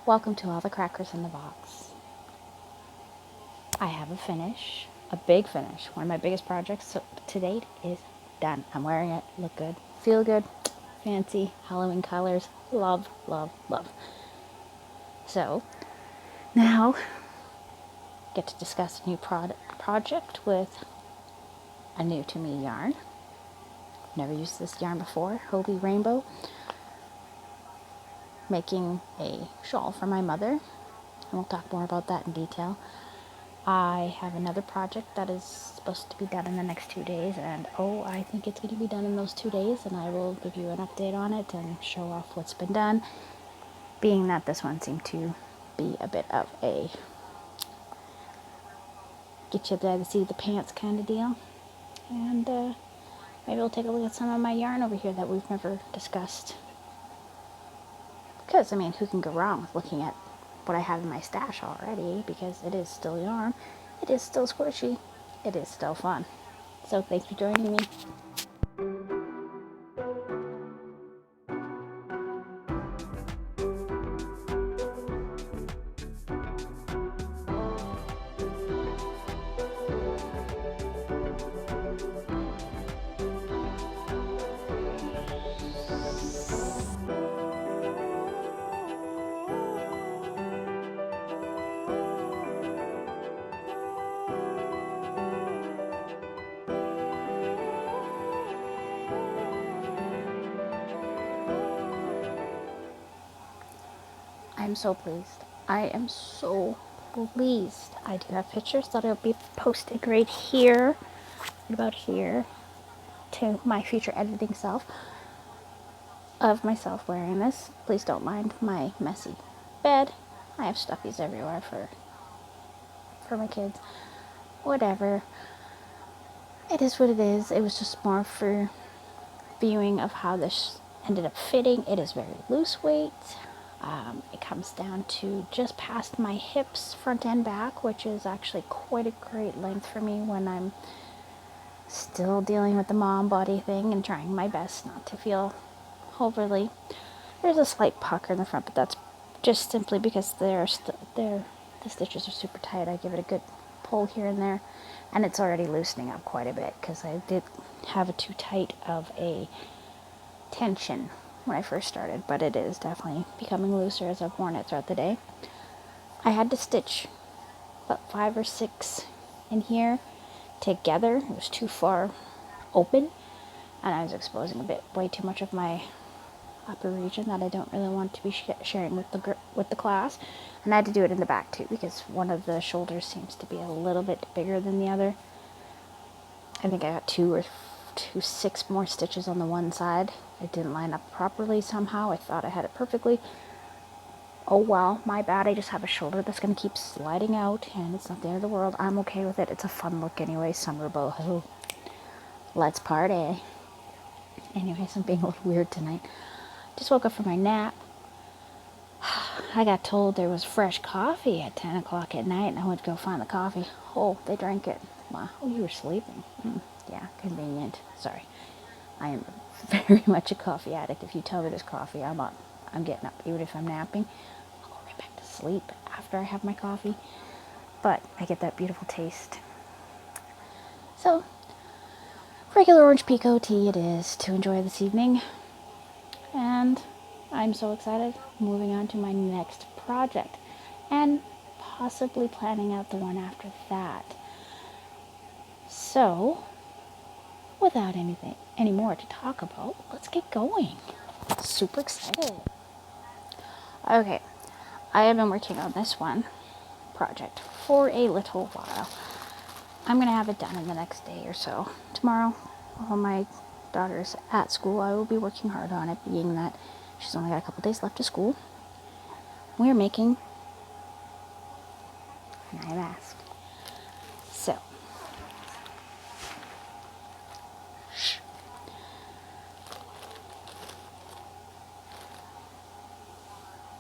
Welcome to all the crackers in the box. I have a finish, a big finish. One of my biggest projects to date is done. I'm wearing it, look good, feel good, fancy, Halloween colors, love, love, love. So now get to discuss a new project with a new to me yarn. Never used this yarn before, Hobie Rainbow. Making a shawl for my mother, and we'll talk more about that in detail. I have another project that is supposed to be done in the next 2 days, and I think it's going to be done in those 2 days, and I will give you an update on it and show off what's been done, being that this one seemed to be a bit of a get you by the seat of the pants kind of deal. And maybe we'll take a look at some of my yarn over here that we've never discussed. Because, I mean, who can go wrong with looking at what I have in my stash already, because it is still yarn, it is still squishy, it is still fun. So thanks for joining me. I'm so pleased. I am so pleased. I do have pictures that will be posted right here, about here, to my future editing self, of myself wearing this. Please don't mind my messy bed. I have stuffies everywhere for my kids. Whatever. It is what it is. It was just more for viewing of how this ended up fitting. It is very loose weight. It comes down to just past my hips, front and back, which is actually quite a great length for me when I'm still dealing with the mom body thing and trying my best not to feel overly. There's a slight pucker in the front, but that's just simply because the stitches are super tight. I give it a good pull here and there, and it's already loosening up quite a bit because I did have a too tight of a tension when I first started, but it is definitely becoming looser as I've worn it throughout the day. I had to stitch about 5 or 6 in here together. It was too far open, and I was exposing a bit way too much of my upper region that I don't really want to be sharing with the class, and I had to do it in the back too because one of the shoulders seems to be a little bit bigger than the other. I think I got 6 more stitches on the one side. It didn't line up properly somehow. I thought I had it perfectly. Oh well, my bad. I just have a shoulder that's going to keep sliding out, and it's not the end of the world. I'm okay with it. It's a fun look anyway. Summer boho. Let's party. Anyways, I'm being a little weird tonight. Just woke up from my nap. I got told there was fresh coffee at 10 o'clock at night, and I went to go find the coffee. Oh, they drank it. Wow. Oh, you were sleeping. Yeah, convenient. Sorry. I am very much a coffee addict. If you tell me there's coffee, I'm up. I'm getting up. Even if I'm napping, I'll go right back to sleep after I have my coffee. But I get that beautiful taste. So, regular orange pekoe tea it is to enjoy this evening. And I'm so excited. Moving on to my next project. And possibly planning out the one after that. So, without any more to talk about, let's get going. Super excited. Okay, I have been working on this project for a little while. I'm going to have it done in the next day or so. Tomorrow, while my daughter's at school, I will be working hard on it, being that she's only got a couple days left of school. We're making an eye mask. So,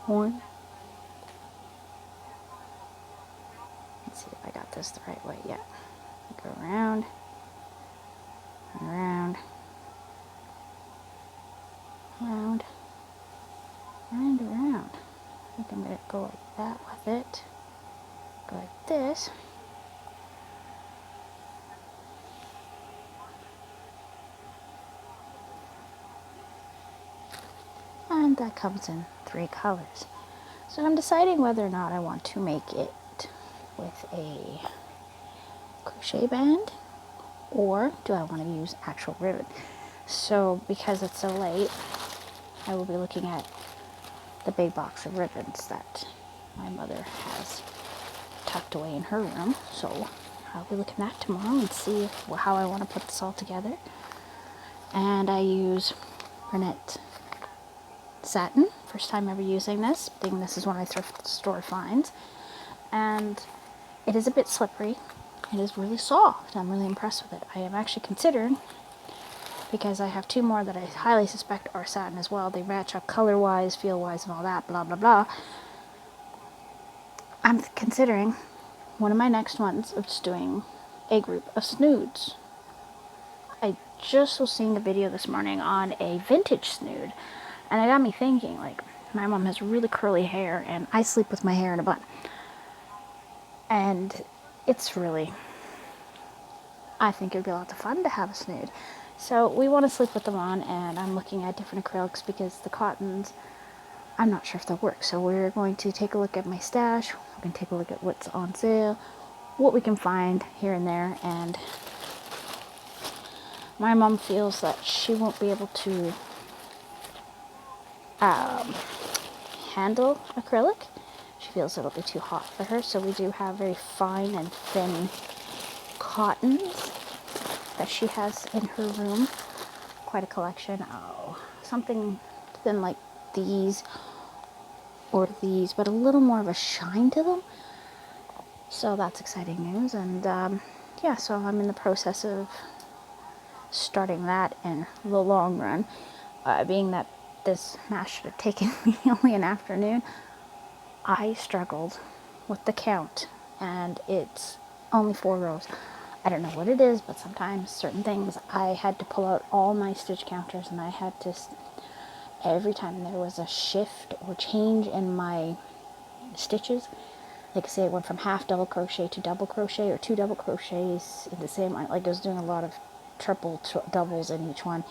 horn. Let's see if I got this the right way yet. Go around, around, around, and around. I'm going to go like that with it. Go like this. And that comes in 3 colors. So I'm deciding whether or not I want to make it with a crochet band, or do I want to use actual ribbon. So because it's so late, I will be looking at the big box of ribbons that my mother has tucked away in her room. So I'll be looking at that tomorrow and see how I want to put this all together. And I use Renette satin. First time ever using this, being this is one of my thrift store finds. And it is a bit slippery. It is really soft. I'm really impressed with it. I am actually considering, because I have 2 more that I highly suspect are satin as well. They match up color-wise, feel-wise, and all that, blah, blah, blah. I'm considering one of my next ones of just doing a group of snoods. I just was seeing a video this morning on a vintage snood, and it got me thinking, like, my mom has really curly hair, and I sleep with my hair in a bun. And it's really, I think it would be a lot of fun to have a snood. So we want to sleep with them on, and I'm looking at different acrylics because the cottons, I'm not sure if they'll work. So we're going to take a look at my stash. We're going to take a look at what's on sale, what we can find here and there. And my mom feels that she won't be able to handle acrylic. She feels it'll be too hot for her. So we do have very fine and thin cottons that she has in her room. Quite a collection. Oh, something thin like these or these, but a little more of a shine to them. So that's exciting news. And yeah, so I'm in the process of starting that in the long run. Being that this mash should have taken me only an afternoon, I struggled with the count, and it's only 4 rows. I don't know what it is, but sometimes certain things I had to pull out all my stitch counters, and I had to, every time there was a shift or change in my stitches, like say it went from half double crochet to double crochet, or 2 double crochets in the same, like I was doing a lot of triple doubles in each one.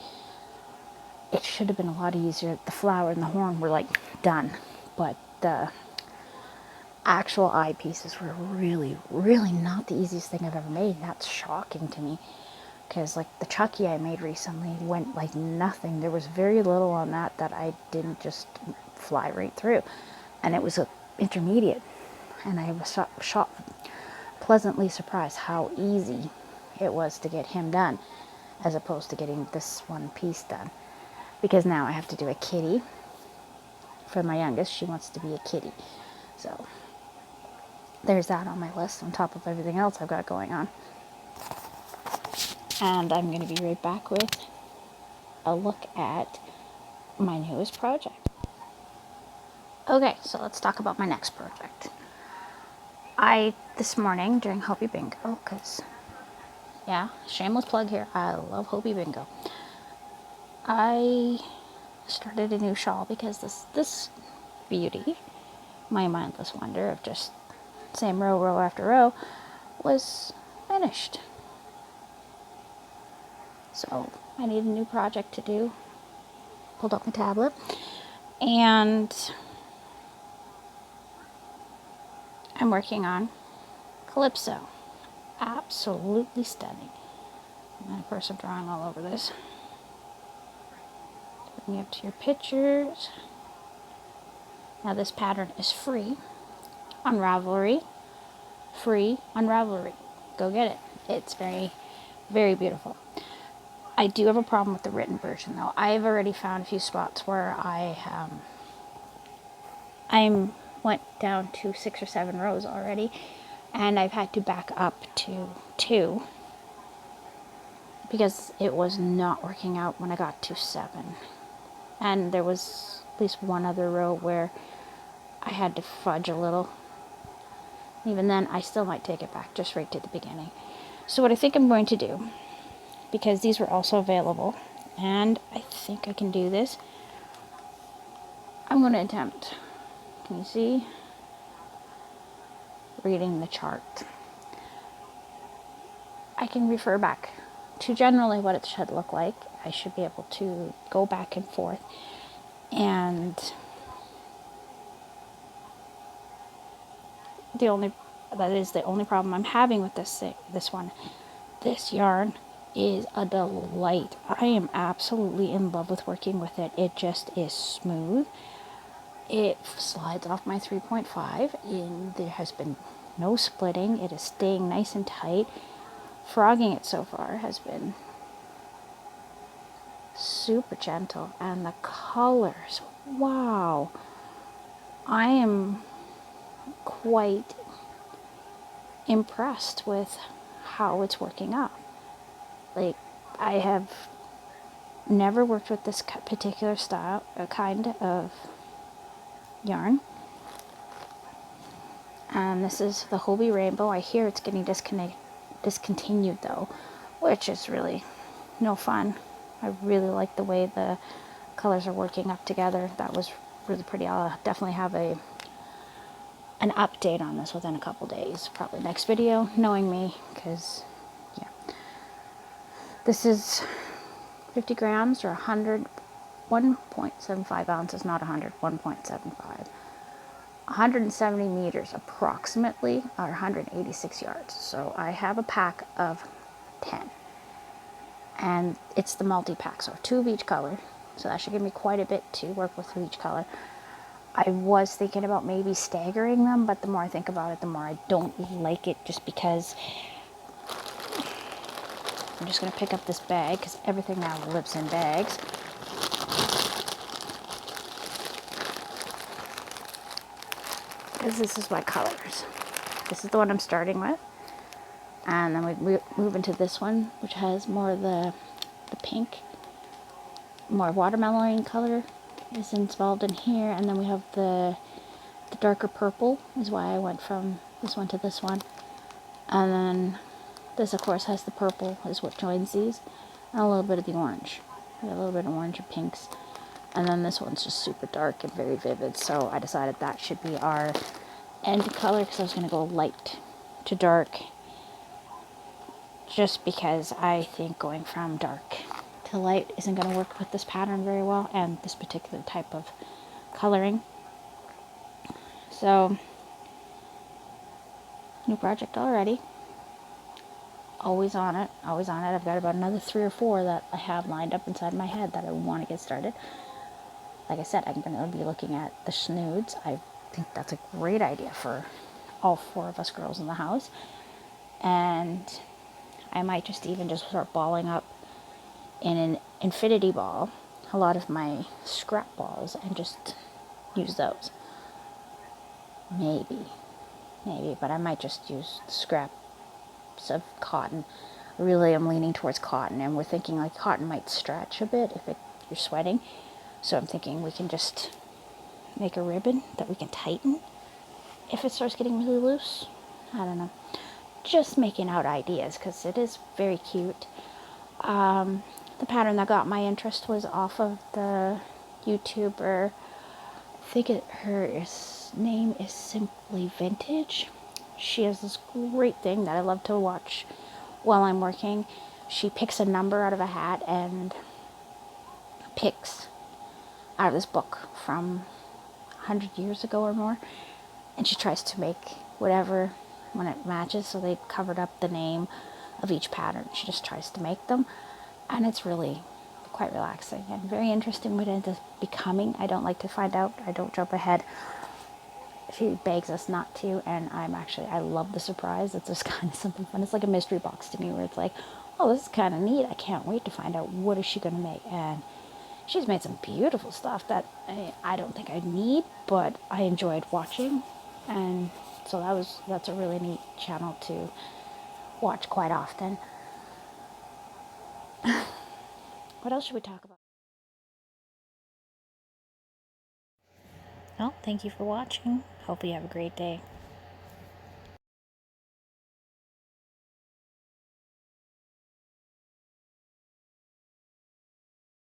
It should have been a lot easier. The flower and the horn were like done, but the actual eye pieces were really, really not the easiest thing I've ever made. And that's shocking to me, because like the Chucky I made recently went like nothing. There was very little on that I didn't just fly right through, and it was a intermediate, and I was pleasantly surprised how easy it was to get him done, as opposed to getting this one piece done. Because now I have to do a kitty for my youngest. She wants to be a kitty, so there's that on my list on top of everything else I've got going on. And I'm going to be right back with a look at my newest project. Okay, so let's talk about my next project. This morning during Hopi Bingo, because, yeah, shameless plug here, I love Hopi Bingo. I started a new shawl because this beauty, my mindless wonder of just same row after row, was finished. So I need a new project to do. Pulled up my tablet, and I'm working on Calypso. Absolutely stunning. And of course I'm drawing all over this. Bring you up to your pictures. Now this pattern is free on Ravelry. Free on Ravelry. Go get it. It's very, very beautiful. I do have a problem with the written version though. I've already found a few spots where I went down to 6 or 7 rows already, and I've had to back up to 2 because it was not working out when I got to 7. And there was at least one other row where I had to fudge a little. Even then, I still might take it back just right to the beginning. So what I think I'm going to do, because these were also available, and I think I can do this, I'm going to attempt Can you see? Reading the chart. I can refer back to generally what it should look like. I should be able to go back and forth, and that is the only problem I'm having with this one. This yarn is a delight. I am absolutely in love with working with it. It just is smooth. It slides off my 3.5 and there has been no splitting. It is staying nice and tight. Frogging it so far has been super gentle, and the colors, wow. I am quite impressed with how it's working out. Like, I have never worked with this particular style, kind of yarn. And this is the Hobie Rainbow. I hear it's getting discontinued though, which is really no fun. I really like the way the colors are working up together. That was really pretty. I'll definitely have an update on this within a couple days, probably next video, knowing me, because yeah, this is 50 grams or 1.75 ounces, not 100, 1.75. 170 meters approximately, or 186 yards. So I have a pack of 10, and it's the multi-pack, so 2 of each color. So that should give me quite a bit to work with each color. I was thinking about maybe staggering them, but the more I think about it, the more I don't like it, just because I'm just going to pick up this bag, because everything now lives in bags. Because this is my colors. This is the one I'm starting with. And then we move into this one, which has more of the pink, more watermelon color is involved in here. And then we have the darker purple, is why I went from this one to this one. And then this, of course, has the purple, is what joins these. And a little bit of the orange. A little bit of orange and pinks. And then this one's just super dark and very vivid. So I decided that should be our end color, because I was going to go light to dark, just because I think going from dark to light isn't going to work with this pattern very well and this particular type of coloring. So, new project already. Always on it, always on it. I've got about another 3 or 4 that I have lined up inside my head that I want to get started. Like I said, I'm going to be looking at the snoods. I think that's a great idea for all 4 of us girls in the house. And I might just even just start balling up in an infinity ball a lot of my scrap balls and just use those. Maybe, but I might just use scraps of cotton. Really, I'm leaning towards cotton, and we're thinking like cotton might stretch a bit if you're sweating. So I'm thinking we can just make a ribbon that we can tighten if it starts getting really loose. I don't know. Just making out ideas, because it is very cute. The pattern that got my interest was off of the YouTuber, I think her name is Simply Vintage. She has this great thing that I love to watch while I'm working. She picks a number out of a hat and picks out of this book from 100 years ago or more, and she tries to make whatever when it matches. So they covered up the name of each pattern. She just tries to make them, and it's really quite relaxing and very interesting what it ends up becoming. I don't like to find out. I don't jump ahead. She begs us not to, and I love the surprise. It's just kind of something fun. It's like a mystery box to me, where it's like, oh, this is kind of neat. I can't wait to find out what is she going to make. And she's made some beautiful stuff that I don't think I need, but I enjoyed watching. And so that's a really neat channel to watch quite often. What else should we talk about? Well, thank you for watching. Hope you have a great day.